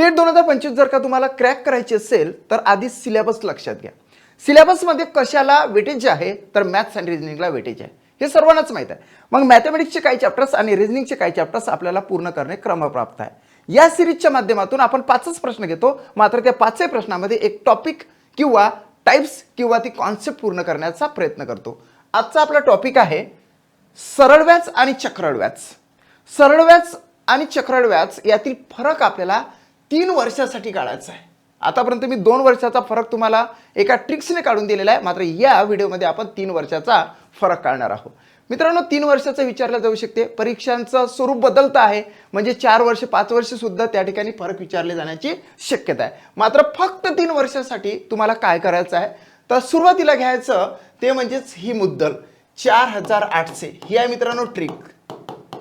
नीट 2025 जर का तुम्हाला क्रॅक करायची असेल तर आधी सिलेबस लक्षात घ्या. सिलेबसमध्ये कशाला वेटेज आहे तर मॅथ्स आणि रिझनिंगला वेटेज आहे, हे सर्वांनाच माहीत आहे. मग मॅथमॅटिक्सचे काही चॅप्टर्स आणि रिझनिंगचे काही चॅप्टर्स आपल्याला पूर्ण करणे क्रमप्राप्त आहे. या सिरीजच्या माध्यमातून आपण 5च प्रश्न घेतो, मात्र त्या 5ही प्रश्नामध्ये एक टॉपिक किंवा टाइप्स किंवा ती कॉन्सेप्ट पूर्ण करण्याचा प्रयत्न करतो. आजचा आपला टॉपिक आहे सरळ व्याज आणि चक्रवाढ व्याज. सरळ व्याज आणि चक्रवाढ व्याज यातील फरक आपल्याला 3 वर्षासाठी काढायचा आहे. आतापर्यंत मी 2 वर्षाचा फरक तुम्हाला एका ट्रिक्सने काढून दिलेला आहे, मात्र या व्हिडिओमध्ये आपण 3 वर्षाचा फरक काढणार आहोत. मित्रांनो, 3 वर्षाचं विचारलं जाऊ शकते. परीक्षांचं स्वरूप बदलतं आहे, म्हणजे 4 वर्ष 5 वर्ष सुद्धा त्या ठिकाणी फरक विचारले जाण्याची शक्यता आहे. मात्र फक्त 3 वर्षासाठी तुम्हाला काय करायचं आहे तर सुरुवातीला घ्यायचं ते म्हणजेच ही मुद्दल 4800. ही आहे मित्रांनो ट्रिक.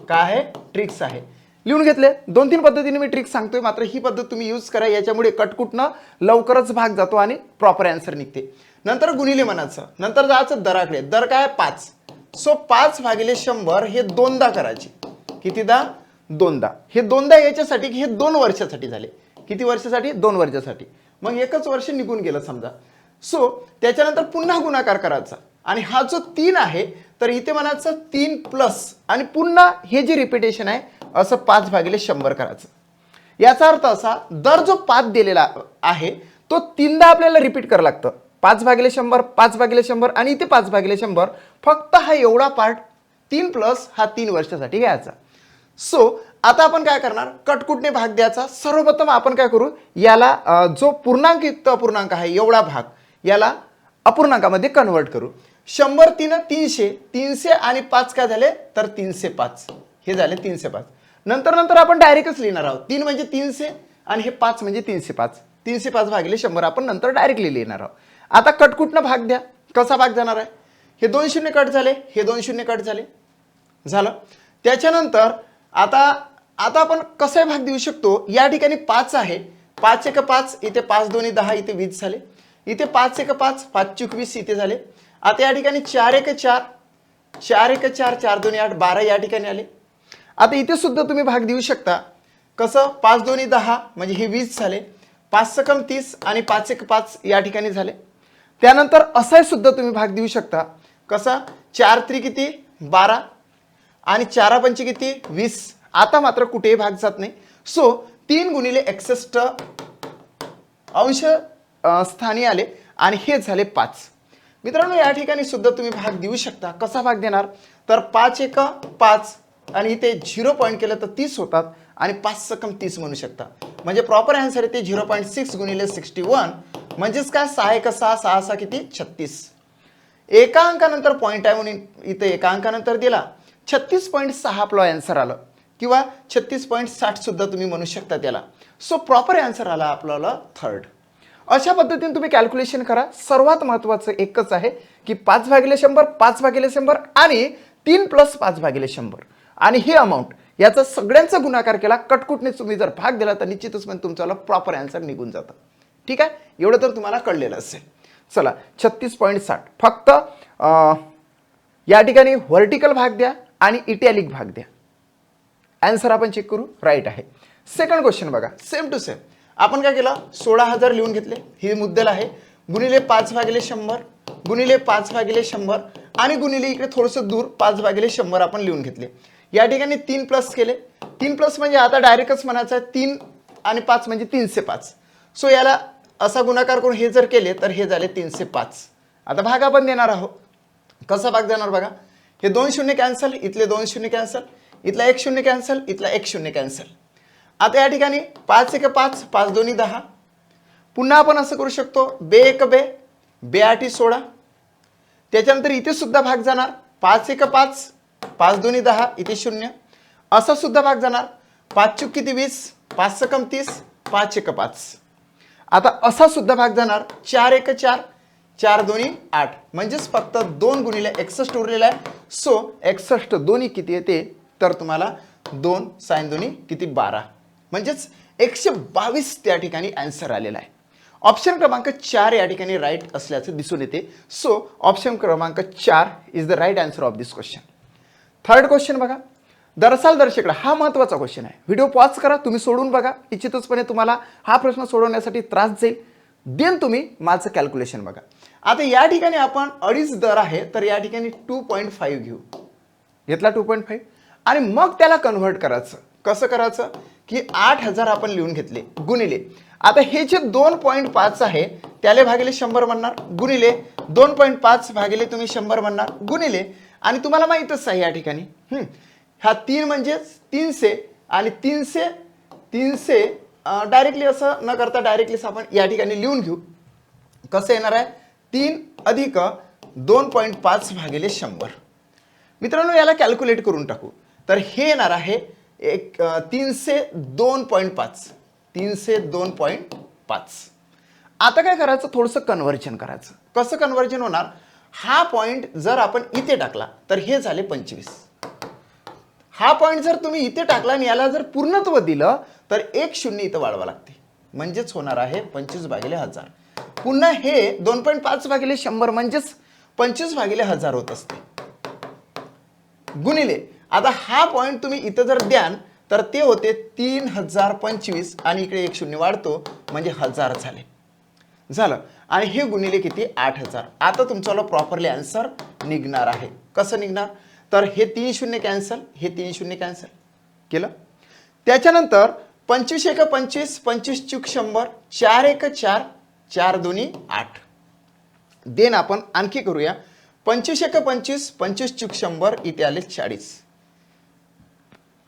काय आहे? ट्रिक्स आहे. लिहून घेतले. 2-3 पद्धतीने मी ट्रिक सांगतोय, मात्र ही पद्धत तुम्ही यूज करा. याच्यामुळे कटकुटनं लवकरच भाग जातो आणि प्रॉपर आन्सर निघते. नंतर गुणिले म्हणायचं, नंतर जायचं दराकडे. दर काय? 5. सो 5 भागिले 100 हे 2दा करायचे. कितीदा? 2दा. हे 2दा याच्यासाठी की हे 2 वर्षासाठी झाले. किती वर्षासाठी? 2 वर्षासाठी. मग एकच वर्ष निघून गेलं समजा. सो त्याच्यानंतर पुन्हा गुणाकार करायचा आणि हा जो 3 आहे तर इथे म्हणायचं 3 प्लस आणि पुन्हा हे जे रिपिटेशन आहे असं 5 भागिले 100 करायचं. याचा अर्थ असा, दर जो 5 दिलेला आहे तो 3दा आपल्याला रिपीट करावं लागतं. 5 भागिले 100, 5 भागिले 100 आणि इथे 5 भागिले 100. फक्त हा एवढा पार्ट 3 प्लस हा 3 वर्षासाठी घ्यायचा. सो आता आपण काय करणार? कटकुटने भाग द्यायचा. सर्वप्रथम आपण काय करू, याला जो पूर्णांक युक्त अपूर्णांक आहे एवढा भाग याला अपूर्णांकामध्ये कन्वर्ट करू. 100 3 300. 300 आणि 5 काय झाले तर 305. हे झाले 305. नंतर आपण डायरेक्टच लिहिणार आहोत. 3 म्हणजे 300 आणि हे 5 म्हणजे 305. 305 भागिले 100 आपण नंतर डायरेक्टली लिहिणार आहोत. आता कटकुटनं भाग द्या. कसा भाग जाणार आहे? हे 2 शून्य कट झाले, हे 2 शून्य कट झाले. झालं. त्याच्यानंतर आता आपण कसा भाग देऊ शकतो? या ठिकाणी 5 आहे. 5 1 5, इथे 5 2 10, इथे 20 झाले. इथे 5 1 5, 5 चूक 20 इथे झाले. आता या ठिकाणी 4 1 4, 4 1 4, 4 2 8, 12 या ठिकाणी आले. आता इथे सुद्धा तुम्ही भाग देऊ शकता. कसं? 5 2 10 म्हणजे हे 20 झाले. 5 सकम 30 आणि 5 1 5 या ठिकाणी झाले. त्यानंतर असाही सुद्धा तुम्ही भाग देऊ शकता. कसा? 4 3 किती? 12 आणि 4 पंचे किती? 20. आता मात्र कुठेही भाग जात नाही. सो 3 गुणिले 61 अंश स्थानी आले आणि हे झाले 5. मित्रांनो, या ठिकाणी सुद्धा तुम्ही भाग देऊ शकता. कसा भाग देणार तर 5 1 5 आणि इथे 0 पॉईंट केलं तर 30 होतात आणि 5 सकम 30 म्हणू शकता. म्हणजे प्रॉपर आन्सर येते 0.6 गुणिले 61 म्हणजेच काय? 6 1 6, 6 6 किती? 36. एका अंकानंतर पॉईंट आहे म्हणून इथे एका अंकानंतर दिला. 36.6 आपलं आन्सर आलं किंवा 36.60 सुद्धा तुम्ही म्हणू शकता त्याला. सो प्रॉपर आन्सर आला आपल्याला 3rd. अशा पद्धतीने तुम्ही कॅल्क्युलेशन करा. सर्वात महत्त्वाचं एकच आहे की 5 भागिले 100, 5 भागिले 100 आणि 3 प्लस 5 भागिले 100 आणि हे अमाऊंट याचा सगळ्यांचा गुणाकार केला. कटकुटने तुम्ही जर भाग दिला तर निश्चितच पण तुमचा प्रॉपर आन्सर निघून जातं. ठीक आहे, एवढं तर तुम्हाला कळलेलं असेल. चला 36.60. फक्त या ठिकाणी व्हर्टिकल भाग द्या आणि इटॅलिक भाग द्या. आन्सर आपण चेक करू. राईट आहे. सेकंड क्वेश्चन बघा. सेम टू सेम आपण काय केलं? 16,000 लिहून घेतले. ही मुद्दल आहे. गुणिले 5 भागिले 100, गुणिले 5 भागिले 100 आणि गुणिले इकडे थोडंसं दूर 5 भागिले 100 आपण लिहून घेतले. या ठिकाणी 3 प्लस केले. 3 प्लस म्हणजे आता डायरेक्टच म्हणायचं आहे 3 आणि 5 म्हणजे 305. सो याला असा गुणाकार करून हे जर केले तर हे झाले 305. आता भाग आपण देणार आहोत. कसा भाग देणार बघा. हे 2 शून्य कॅन्सल, इथले 2 शून्य कॅन्सल, इथला 1 शून्य कॅन्सल, इथला 1 शून्य कॅन्सल. आता या ठिकाणी 5 1 5, 5 2 10. पुन्हा आपण असं करू शकतो. बे 1 बे, बे 8 16. त्याच्यानंतर इथे सुद्धा भाग जाणार. 5 1 5, 5 2 10, इथे 0. असा सुद्धा भाग जाणार. 5 चूक किती? 20, 5 सकम 30, 5 1 5. आता असा सुद्धा भाग जाणार. 4 1 4, 4 2 8 म्हणजेच फक्त 2 गुणिले 61 उरलेला आहे. सो 61 दोन्ही किती येते तर तुम्हाला 2 sin 2 किती? 12 म्हणजेच 122 त्या ठिकाणी आन्सर आलेला आहे. ऑप्शन क्रमांक 4 या ठिकाणी राईट असल्याचं दिसून येते. सो ऑप्शन क्रमांक 4 is the right answer of this question. 3rd question बघा. दरसाल दर्शकडा हा महत्त्वाचा क्वेश्चन आहे. व्हिडिओ पॉज करा, तुम्ही सोडून बघा. निश्चितचपणे तुम्हाला हा प्रश्न सोडवण्यासाठी त्रास जाईल. देन तुम्ही माझं कॅल्क्युलेशन बघा. आता या ठिकाणी आपण अडीच दर आहे, तर या ठिकाणी 2.5 घेऊ. घेतला 2.5 आणि मग त्याला कन्व्हर्ट करायचं. कसं करायचं की 8000 आपण लिहून घेतले गुणिले. आता हे जे 2.5 आहे त्याला भागिले 100 म्हणणार गुणिले 2.5 भागिले तुम्ही 100 म्हणणार गुणिले. आणि तुम्हाला माहीतच आहे या ठिकाणी हा 3 म्हणजे 300 आणि 300 डायरेक्टली असं न करता डायरेक्टलीच आपण या ठिकाणी लिहून घेऊ. कसं येणार आहे 3 अधिक 2.5 भागिले 100. मित्रांनो याला कॅल्क्युलेट करून टाकू. तर हे येणार आहे 302.5. 302.5. आता काय करायचं थोडंसं कन्व्हर्जन करायचं. कसं कन्व्हर्जन होणार, हा पॉईंट जर आपण इथे टाकला तर हे झाले 25. हा पॉईंट जर तुम्ही इथे टाकला आणि याला जर पूर्णत्व दिलं तर 1 शून्य इथं वाढवा लागते. म्हणजेच होणार आहे 25 भागिले 1000. पुन्हा हे 2.5 भागिले 100 म्हणजेच 25 भागिले 1000 होत असते गुणिले. आता हा पॉईंट तुम्ही इथं जर द्यान तर ते होते 3025 आणि इकडे 1 शून्य वाढतो म्हणजे 1000 झालं. आणि हे गुणिले किती 8000. आता तुमचा प्रॉपरली आन्सर निघणार आहे. कसं निघणार, तर हे 3 शून्य कॅन्सल, हे 3 शून्य कॅन्सल केलं. त्याच्यानंतर 25 एक 25, 25 चूक 100, 4 एक 4, 4 दोन्ही 8. देन आपण आणखी करूया. 25 एक 25, 25 चूक 100, इथे आले 40.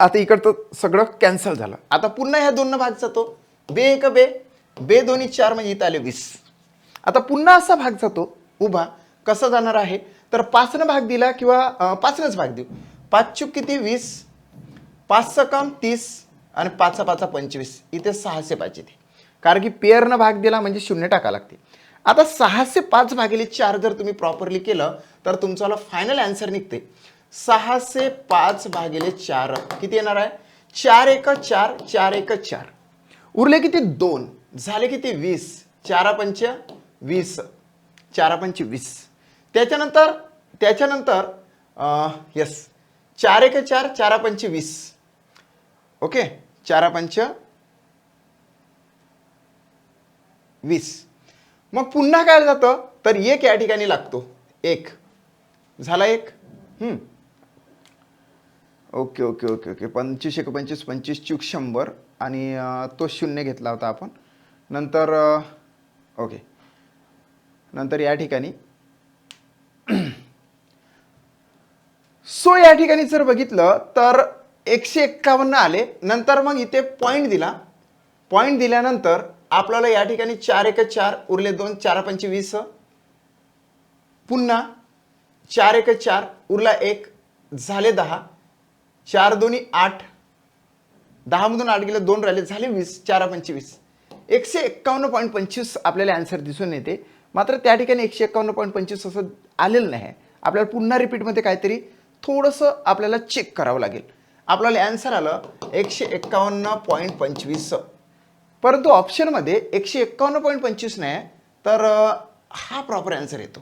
आता इकडचं सगळं कॅन्सल झालं. आता पुन्हा ह्या 2 भाग जातो. बे एक बे, बे दोन्ही 4 म्हणजे इथं आले 20. आता पुन्हा असा भाग जातो उभा. कसा जाणार आहे, तर 5 न भाग दिला किंवा 5 नच भाग देऊ. 5 चूक किती 20, 5 कम 30 आणि 5 5 25. इथे 6 पाहिजे ते, कारण की पेअरनं भाग दिला म्हणजे 0 टाका लागते. आता 6/5 भागिले 4 जर तुम्ही प्रॉपरली केलं तर तुमचा फायनल आन्सर निघते 6/5 भागिले 4 किती येणार आहे 4 एक 4, 4 एक 4. उरले किती 2, झाले किती 20, 4 पंच 20, 4 पंच 20. त्याच्यानंतर यस 4 एक 4, 4 पंच 20. ओके 4 पंच 20. मग पुन्हा काय जातं तर 1 या ठिकाणी लागतो. 1 झाला 1. ओके ओके ओके ओके 25 एक 25, 25 चूक 100 आणि तो 0 घेतला होता आपण. नंतर ओके नंतर या ठिकाणी सो या ठिकाणी जर बघितलं तर 151 आले. नंतर मग इथे पॉईंट दिला. पॉईंट दिल्यानंतर आपल्याला या ठिकाणी 4 एक 4 उरले 2, 4 पंच 20. पुन्हा 4 एक 4 उरला 1 झाले 10, 4 दोन्ही 8, 10 मधून 8 गेले 2 राहिले झाले 20, 4 पंच 20. 151.25 आपल्याला आन्सर दिसून येते. मात्र त्या ठिकाणी 151.25 असं आलेलं नाही. आपल्याला पुन्हा रिपीटमध्ये काहीतरी थोडंसं आपल्याला चेक करावं लागेल. आपल्याला आन्सर आलं 151.25. परंतु ऑप्शनमध्ये 151.25 नाही तर हा प्रॉपर आन्सर येतो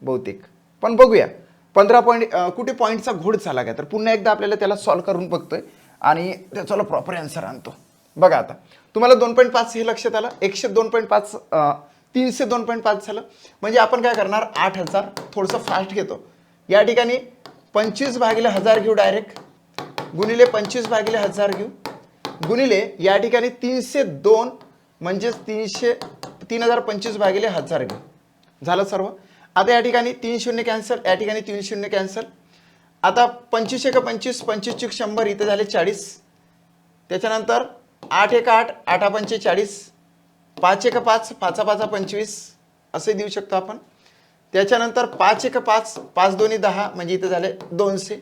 बहुतेक. पण बघूया 15 पॉईंट कुठे पॉईंटचा घोड झाला का, तर पुन्हा एकदा आपल्याला त्याला सॉल्व्ह करून बघतोय आणि त्याचा प्रॉपर आन्सर आणतो. बघा आता तुम्हाला 2.5 हे लक्षात आलं. 102.5 302.5 झालं. म्हणजे आपण काय करणार 8000 थोडंसं फास्ट घेतो. या ठिकाणी 25 भागिले 1000 घेऊ डायरेक्ट गुणिले 25 भागिले 1000 घेऊ गुणिले या ठिकाणी 302 म्हणजेच 3025 भागिले 1000 घेऊ. झालं सर्व. आता या ठिकाणी 3 शून्य कॅन्सल, या ठिकाणी 3 शून्य कॅन्सल. आता 25 एक 25, 25 चूक 100 इथे झाले 40. त्याच्यानंतर 8 एक 8, 8 पंचे 40, 5 एक 5, 5 5 25 असे देऊ शकतो आपण. त्याच्यानंतर 5 एक 5, 5 दोन्ही 10 म्हणजे इथे झाले 200.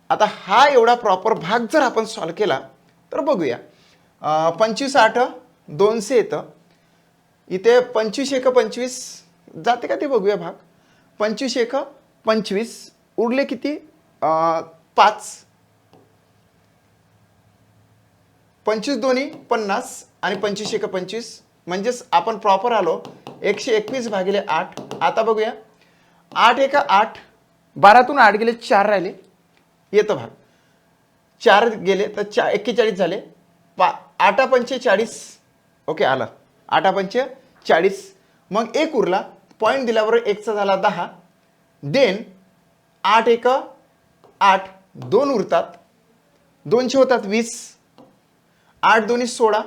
आता हा एवढा प्रॉपर भाग जर आपण सॉल्व्ह केला तर बघूया 25 8 200 येतं. इथे 25 एक 25 जाते का ते बघूया भाग. 25 एक 25 उरले किती 5, 25 दोन्ही 50 आणि 25 एक 25 म्हणजेच आपण प्रॉपर आलो 121 भागिले 8. आता बघूया 8 एक 8, 12तून 8 गेले 4 राहिले येतं भाग. 4 गेले तर 41 झाले. 8 पंचे 40. ओके आला 8 पंचे 40. मग 1 उरला, पॉईंट दिल्यावर 1चा झाला 10. देन 8 1 8, 2 उरतात, 2चे होतात 20, 8 2 16,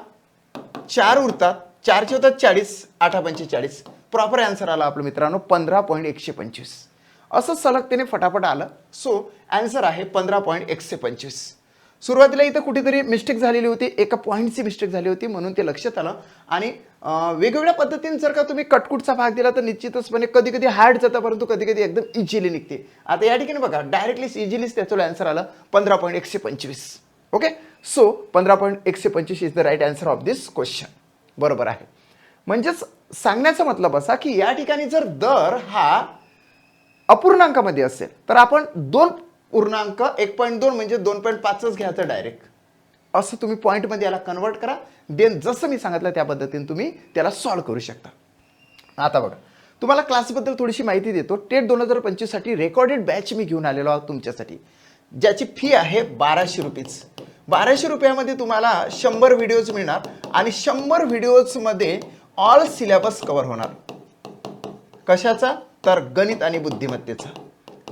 4 उरतात, 4चे होतात 40, 8 पंचे 40. प्रॉपर आन्सर आला आपलं मित्रांनो 15.125. असं सलगतेने फटाफट आलं. सो आन्सर आहे 15.125. सुरुवातीला इथं कुठेतरी मिस्टेक झालेली होती, एका पॉईंटची मिस्टेक झाली होती म्हणून ते लक्षात आलं. आणि वेगवेगळ्या पद्धतीने जर का तुम्ही कटकुटचा भाग दिला तर निश्चितचपणे कधी कधी हार्ड जातं, परंतु कधी कधी एकदम इझिली निघते. आता या ठिकाणी बघा डायरेक्टली इझिलीच त्याचं आन्सर आलं 15.125. Okay, so 15.125 is the right answer of this question. बरोबर आहे. म्हणजेच सांगण्याचा मतलब असा की या ठिकाणी जर दर हा अपूर्णांकामध्ये असेल तर आपण 2 पूर्णांक 1.2 म्हणजे 2.5च घ्यायचं डायरेक्ट. असं तुम्ही पॉईंटमध्ये याला कन्वर्ट करा. देन जसं मी सांगितलं त्या पद्धतीने तुम्ही त्याला सॉल्व्ह करू शकता. आता बघा तुम्हाला क्लासबद्दल थोडीशी माहिती देतो. टेट 2025 साठी रेकॉर्डेड बॅच मी घेऊन आलेलो आहोत तुमच्यासाठी, ज्याची फी आहे 1200 रुपीज. 1200 रुपयामध्ये तुम्हाला 100 व्हिडिओज मिळणार आणि 100 व्हिडिओजमध्ये ऑल सिलेबस कव्हर होणार. कशाचा? तर गणित आणि बुद्धिमत्तेचा.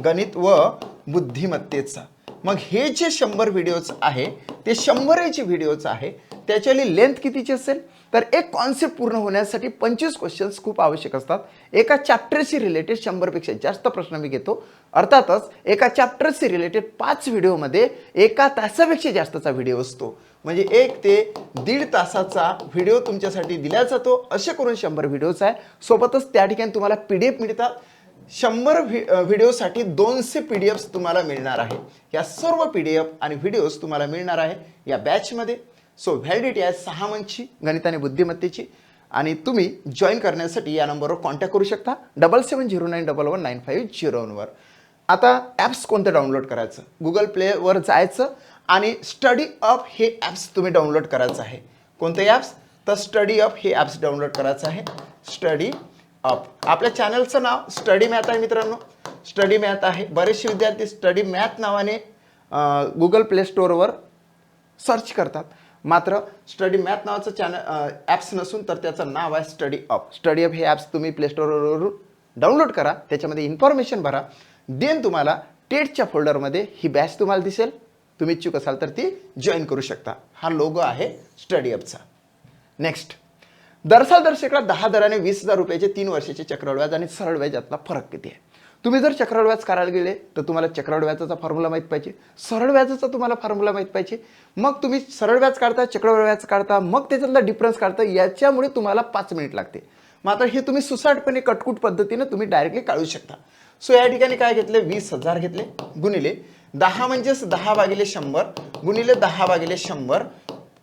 गणित व बुद्धिमत्तेचा. मग हे जे 100 व्हिडिओज आहे ते 100चे व्हिडिओज आहे. त्याच्याली लेंथ कितीची असेल तर एक कॉन्सेप्ट पूर्ण होण्यासाठी 25 क्वेश्चन्स खूप आवश्यक असतात. एका चॅप्टरशी रिलेटेड 100पेक्षा जास्त प्रश्न मी घेतो. अर्थातच एका चॅप्टरशी रिलेटेड 5 व्हिडिओमध्ये 1 तासापेक्षा जास्तचा व्हिडिओ असतो. म्हणजे 1 ते 1.5 तासाचा व्हिडिओ तुमच्यासाठी दिला जातो. असे करून 100 व्हिडिओज आहे. सोबतच त्या ठिकाणी तुम्हाला PDF मिळतात. 100 व्हिडिओसाठी 200 PDF तुम्हाला मिळणार आहे. या सर्व PDF आणि व्हिडिओज तुम्हाला मिळणार आहे या बॅचमध्ये. सो व्हॅलिडिटी आहे 6 मंथची गणित आणि बुद्धिमत्तेची. आणि तुम्ही जॉईन करण्यासाठी या नंबरवर कॉन्टॅक्ट करू शकता 7709119501 आता ॲप्स कोणतं डाउनलोड करायचं? गुगल प्लेवर जायचं आणि स्टडी अप हे ॲप्स तुम्ही डाउनलोड करायचं आहे. कोणते ॲप्स? तर स्टडी अप हे ॲप्स डाउनलोड करायचं आहे. Study up. आपल्या चॅनलचं नाव स्टडी मॅथ आहे मित्रांनो. स्टडी मॅथ आहे. बरेचसे विद्यार्थी स्टडी मॅथ नावाने गुगल प्ले स्टोअरवर सर्च करतात. मात्र स्टडी मॅथ नावाचं चॅनल ॲप्स नसून तर त्याचं नाव आहे स्टडी अप. स्टडी अप हे ॲप्स तुम्ही प्ले स्टोअरवरून डाउनलोड करा. त्याच्यामध्ये इन्फॉर्मेशन भरा. देन तुम्हाला टेटच्या फोल्डरमध्ये ही बॅच तुम्हाला दिसेल. तुम्ही इच्छुक असाल तर ती जॉईन करू शकता. हा लोगो आहे स्टडी अपचा. नेक्स्ट, दरसाल दर शेकडा 10 दराने 20,000 रुपयाचे 3 वर्षाचे चक्रवाढ व्याज आणि सरळ व्याज यातला फरक किती आहे? तुम्ही जर चक्रवाढ व्याज करायला गेले तर तुम्हाला चक्रवाढ व्याजाचा फॉर्म्युला माहीत पाहिजे, सरळ व्याजाचा तुम्हाला फॉर्म्युला माहीत पाहिजे. मग तुम्ही सरळ व्याज काढता, चक्रवाढ व्याज काढता, मग त्याच्यातला डिफरन्स काढता. याच्यामुळे तुम्हाला 5 मिनिट लागते. मात्र हे तुम्ही सुसाटपणे कटकुट पद्धतीने तुम्ही डायरेक्टली काढू शकता. सो या ठिकाणी काय घेतले? 20,000 घेतले गुणिले 10 म्हणजेच 10/100 गुणिले 10/100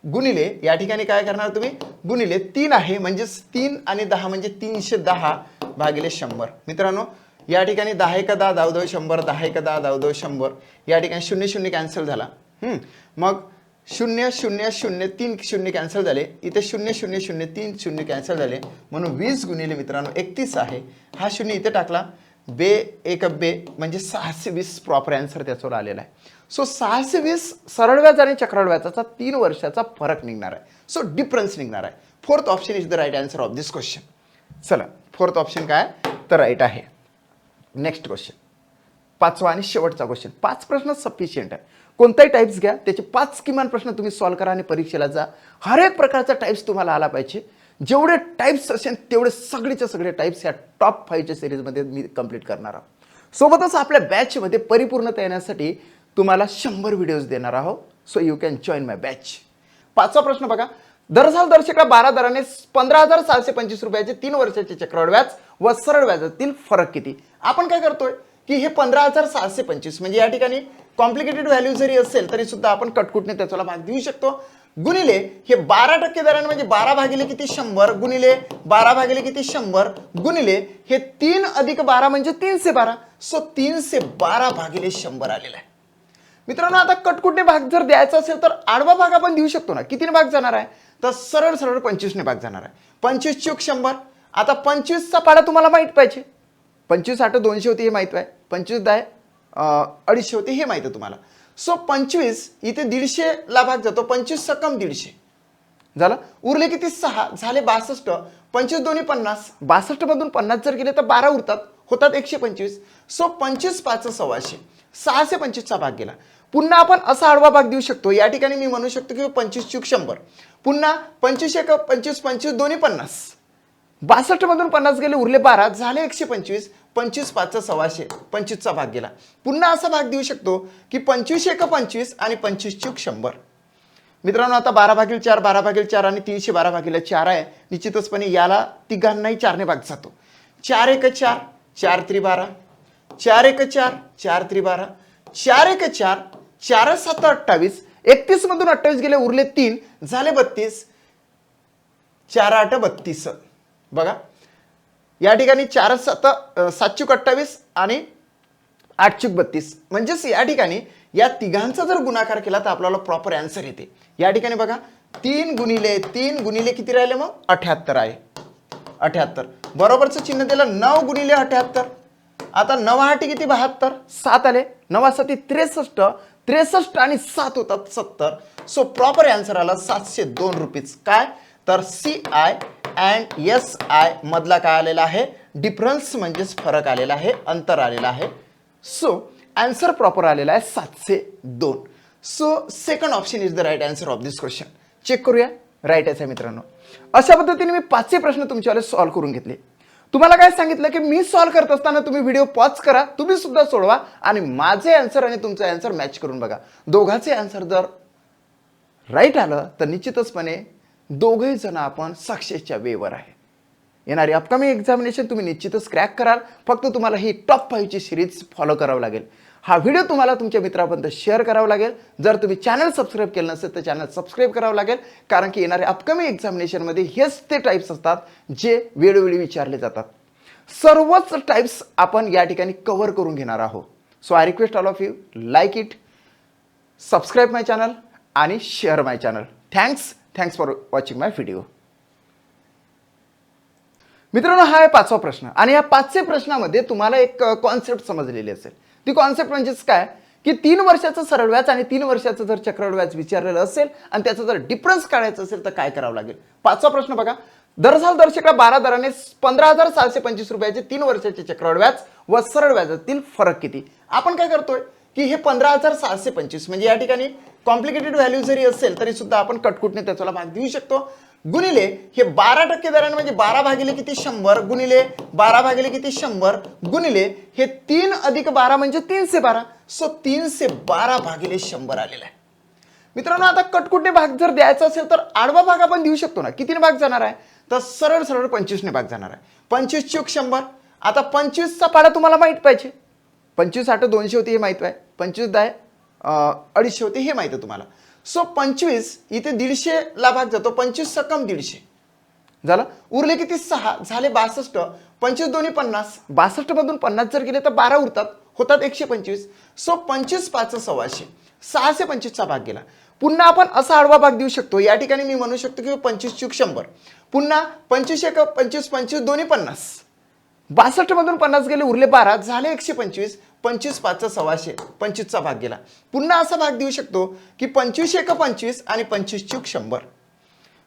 गुणिले या ठिकाणी काय करणार तुम्ही? गुणिले 3 आहे म्हणजेच 3 आणि 10 म्हणजे 310/100. मित्रांनो या ठिकाणी 10 1 10 10 2 100 10 1 10 10 2 100. या ठिकाणी 0 0 कॅन्सल झाला. मग 0 0 0 3 0 कॅन्सल झाले. इथे 0 0 0 3 0 कॅन्सल झाले. म्हणून 20 गुणिले मित्रांनो 31 आहे. हा 0 इथे टाकला. बे 1 बे म्हणजे 620 प्रॉपर आन्सर त्याच्यावर आलेला आहे. सो 620 सरळ व्याज आणि चक्रवाढ व्याजाचा 3 वर्षाचा फरक निघणार आहे. सो डिफरन्स निघणार आहे. 4th option is the right answer of this question. चला 4th ऑप्शन काय तर राईट आहे. नेक्स्ट क्वेश्चन, 5वा आणि शेवटचा क्वेश्चन. 5 प्रश्न सफिशियंट आहे. कोणताही टाईप्स घ्या, त्याचे 5 किमान प्रश्न तुम्ही सॉल्व्ह करा आणि परीक्षेला जा. हर एक प्रकारचा टाईप्स तुम्हाला आला पाहिजे. जेवढे टाईप्स असेल तेवढे सगळेच्या सगळे टाईप्स या टॉप 5च्या सिरीजमध्ये मी कंप्लीट करणार आहोत. सोबतच आपल्या बॅचमध्ये परिपूर्णता येण्यासाठी तुम्हाला 100 व्हिडिओज देणार आहोत. So you can join my batch. 5वा प्रश्न बघा. दरसाल दर शेकडा 12 दराने 15,725 रुपयाचे 3 वर्षाचे चक्रवाढ व्याज व सरळ व्याजातील फरक किती? आपण काय करतोय की हे 15,725 म्हणजे या ठिकाणी कॉम्प्लिकेटेड व्हॅल्यू जरी असेल तरी सुद्धा आपण कटकुटने त्याला भाग देऊ शकतो. गुणिले हे 12% दराने म्हणजे 12 भागिले किती 100 गुणिले 12 भागिले किती 100 गुणिले हे 3 अधिक 12 म्हणजे 312. सो 312/100 आलेला आहे. मित्रांनो आता कटकुटने भाग जर द्यायचा असेल तर आडवा भाग आपण देऊ शकतो ना. कितीने भाग जाणार आहे? तर सरळ सरळ 25ने भाग जाणार आहे. 25 चूक 100. आता 25चा पाडा तुम्हाला माहित पाहिजे. 25 8 200 होती हे माहित आहे. 25 10 250 होते हे माहित आहे तुम्हाला. सो 25 इथे 150 ला भाग जातो, 25 सकम 150 झालं. उरले किती 6 झाले 62. 25 दोन्ही 50, 62 मधून 50 जर गेले तर 12 उरतात, होतात 125. सो 25 5 1,600, 6 25 चा भाग गेला. पुन्हा आपण असा आडवा भाग देऊ शकतो. या ठिकाणी मी म्हणू शकतो की 25 चूक 100. पुन्हा 25 1 25 25 दोन्ही 50, 62 मधून 50 गेले, उरले 12 झाले 125. 25 5 1,600, 25 चा भाग गेला. पुन्हा असा भाग देऊ शकतो की 25 1 25 आणि 25 चूक 100. मित्रांनो आता 12/4, 12/4 आणि 312/4 आहे. निश्चितचपणे याला तिघांनाही 4ने भाग जातो. 4 1 4, 4 3 12, 4 1 4, 4 3 12, 4 1 4, 4 7 28. 31 मधून 28 गेले, उरले 3 झाले 32. 4 8 32. बघा या ठिकाणी 4 7 7 चूक 28 आणि 8 चूक 32. म्हणजेच या ठिकाणी या तिघांचा जर गुणाकार केला तर आपल्याला प्रॉपर आन्सर येते. या ठिकाणी बघा 3 गुणिले 3 गुणिले किती राहिले मग 78 आहे. 78 बरोबरचं चिन्ह दिलं. 9 गुणिले 78. आता 9 8 किती 72, 7 आले. 9 7 63, 63 आणि 7 होतात 70. सो प्रॉपर आन्सर आला 702 रुपीज. काय तर CI अँड SI मधला काय आलेला आहे, डिफरन्स म्हणजेच फरक आलेला आहे, अंतर आलेलं आहे. सो आन्सर प्रॉपर आलेला आहे 702. So second option is the right answer of this question. Check करूया, राईट आहे मित्रांनो. अशा पद्धतीने मी 5 प्रश्न तुमच्यावर सॉल्व्ह करून घेतले. तुम्हाला काय सांगितलं की मी सॉल्व्ह करत असताना तुम्ही व्हिडिओ पॉज करा, तुम्ही सुद्धा सोडवा आणि माझे आन्सर आणि तुमचे आन्सर मॅच करून बघा. दोघांचे आन्सर जर राईट आलं तर निश्चितचपणे दोघेही जण आपण सक्सेसच्या वेवर आहे. येणारी अपकमिंग एक्झामिनेशन तुम्ही निश्चितच क्रॅक कराल. फक्त तुम्हाला ही टॉप 5 ची सिरीज फॉलो करावं लागेल. हा व्हिडिओ तुम्हाला तुमच्या मित्रांपर्यंत शेअर करावा लागेल. जर तुम्ही चॅनल सबस्क्राईब केलं नसेल तर चॅनल सबस्क्राईब करावं लागेल, कारण की येणाऱ्या अपकमिंग एक्झामिनेशनमध्ये हेच ते टाईप्स असतात जे वेळोवेळी विचारले जातात. सर्वच टाईप्स आपण या ठिकाणी कव्हर करून घेणार आहोत. So I request all of you like it, subscribe my channel आणि share my channel. Thanks for watching my video. मित्रांनो हा आहे 5वा प्रश्न आणि या 5 प्रश्नामध्ये तुम्हाला एक कॉन्सेप्ट समजलेली असेल. ती कॉन्सेप्ट म्हणजेच काय की 3 वर्षाचं सरळ व्याज आणि 3 वर्षाचं जर चक्रवाढ व्याज विचारलेलं असेल आणि त्याचा जर डिफरन्स काढायचा असेल तर काय करावं लागेल. 5वा प्रश्न बघा. दरसाल दर्शका 12 दराने 15,725 रुपयाचे 3 वर्षाचे चक्रवाढ व्याज व सरळ व्याजातील फरक किती. आपण काय करतोय की हे 15,725 म्हणजे या ठिकाणी कॉम्प्लिकेटेड व्हॅल्यू जरी असेल तरी सुद्धा आपण कटकुटने त्याला भाग देऊ शकतो. गुणिले हे 12% दराने म्हणजे 12 भागिले किती 100 गुणिले 12 भागिले किती 100 गुणिले हे 3 अधिक 12 म्हणजे 312. सो 312 भागिले 100 आलेला आहे. मित्रांनो आता कटकुटने भाग जर द्यायचा असेल तर आडवा भाग आपण देऊ शकतो ना. कितीने भाग जाणार आहे तर सरळ सरळ 25 ने भाग जाणार आहे. 25 चूक 100. आता 25 चा पाडा तुम्हाला माहित पाहिजे. 25 8 200 होते हे माहित आहे. 25 10 250 होते हे माहित आहे तुम्हाला. सो 25 इथे 150 ला भाग जातो, 25 सकम 150 झालं. उरले किती 6 झाले 62. 25 दोन्ही 50, 62 मधून 50 जर गेले तर 12 उरतात, होतात 125. सो 25 5 1,600, 6 25 चा भाग गेला. पुन्हा आपण असा आडवा भाग देऊ शकतो. या ठिकाणी मी म्हणू शकतो की 25 चूक 100. पुन्हा 25 1 25 25 दोन्ही 50, 62 मधून 50 गेले, उरले 12 झाले 125. 25 5 1,600, 25 चा भाग गेला. पुन्हा असा भाग देऊ शकतो की 25 1 25 आणि 25 चूक 100.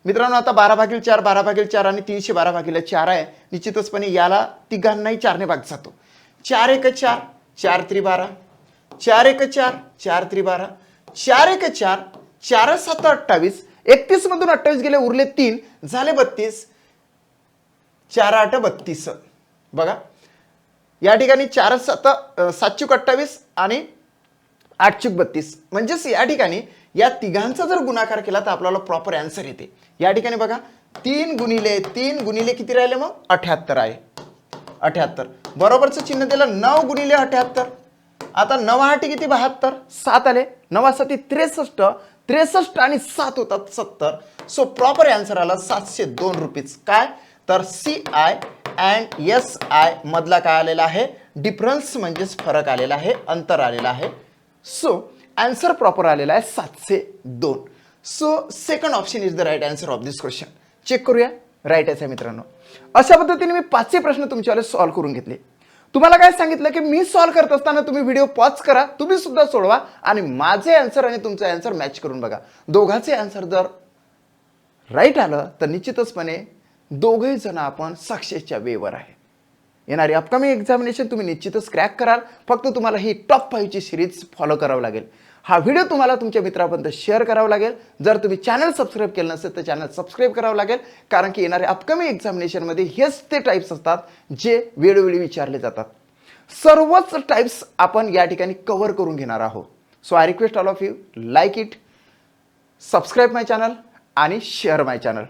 मित्रांनो आता 12/4, 12/4 आणि 312/4 आहे. निश्चितचपणे याला तिघांनाही 4ने भाग जातो. 4 1 4, 4 3 12, 4 1 4, 4 3 12, 4 1 4, 4 7 28. 31 मधून 28 गेले, उरले 3 झाले 32. 4 8 32. बघा या ठिकाणी 4 7 7 चूक 28 आणि 8 चूक 32. म्हणजेच या ठिकाणी या तिघांचा जर गुणाकार केला तर आपल्याला प्रॉपर आन्सर येते. या ठिकाणी बघा 3 गुणिले किती राहिले मग 78 आहे. 78 बरोबरचं चिन्ह दिलं. 9 गुणिले 78. आता 9 8 किती 72, 7 आले. 9 7 63, 63 आणि 7 होतात 70. सो प्रॉपर आन्सर आला 702 रुपीज. काय तर CI अँड SI मधला काय आलेला आहे, डिफरन्स म्हणजेच फरक आलेला आहे, अंतर आलेलं आहे. सो आन्सर प्रॉपर आलेला आहे 702. So second option is the right answer of this question. Check करूया, राईट आहे मित्रांनो. अशा पद्धतीने मी 5 प्रश्न तुमच्यावर सॉल्व्ह करून घेतले. तुम्हाला काय सांगितलं की मी सॉल्व्ह करत असताना तुम्ही व्हिडिओ पॉज करा, तुम्ही सुद्धा सोडवा आणि माझे आन्सर आणि तुमचे आन्सर मॅच करून बघा. दोघांचे आन्सर जर राईट आलं तर निश्चितचपणे दोघेही जण आपण सक्सेसच्या वेवर आहे. येणारी अपकमिंग एक्झामिनेशन तुम्ही निश्चितच क्रॅक कराल. फक्त तुम्हाला ही टॉप 5 ची सिरीज फॉलो करावं लागेल. हा व्हिडिओ तुम्हाला तुमच्या मित्रापर्यंत शेअर करावा लागेल. जर तुम्ही चॅनल सबस्क्राईब केलं नसेल तर चॅनल सबस्क्राईब करावं लागेल, कारण की येणाऱ्या अपकमिंग एक्झामिनेशनमध्ये हेच ते टाईप्स असतात जे वेळोवेळी विचारले जातात. सर्वच टाईप्स आपण या ठिकाणी कव्हर करून घेणार आहोत. So I request all of you, like it, subscribe my channel आणि शेअर माय चॅनल.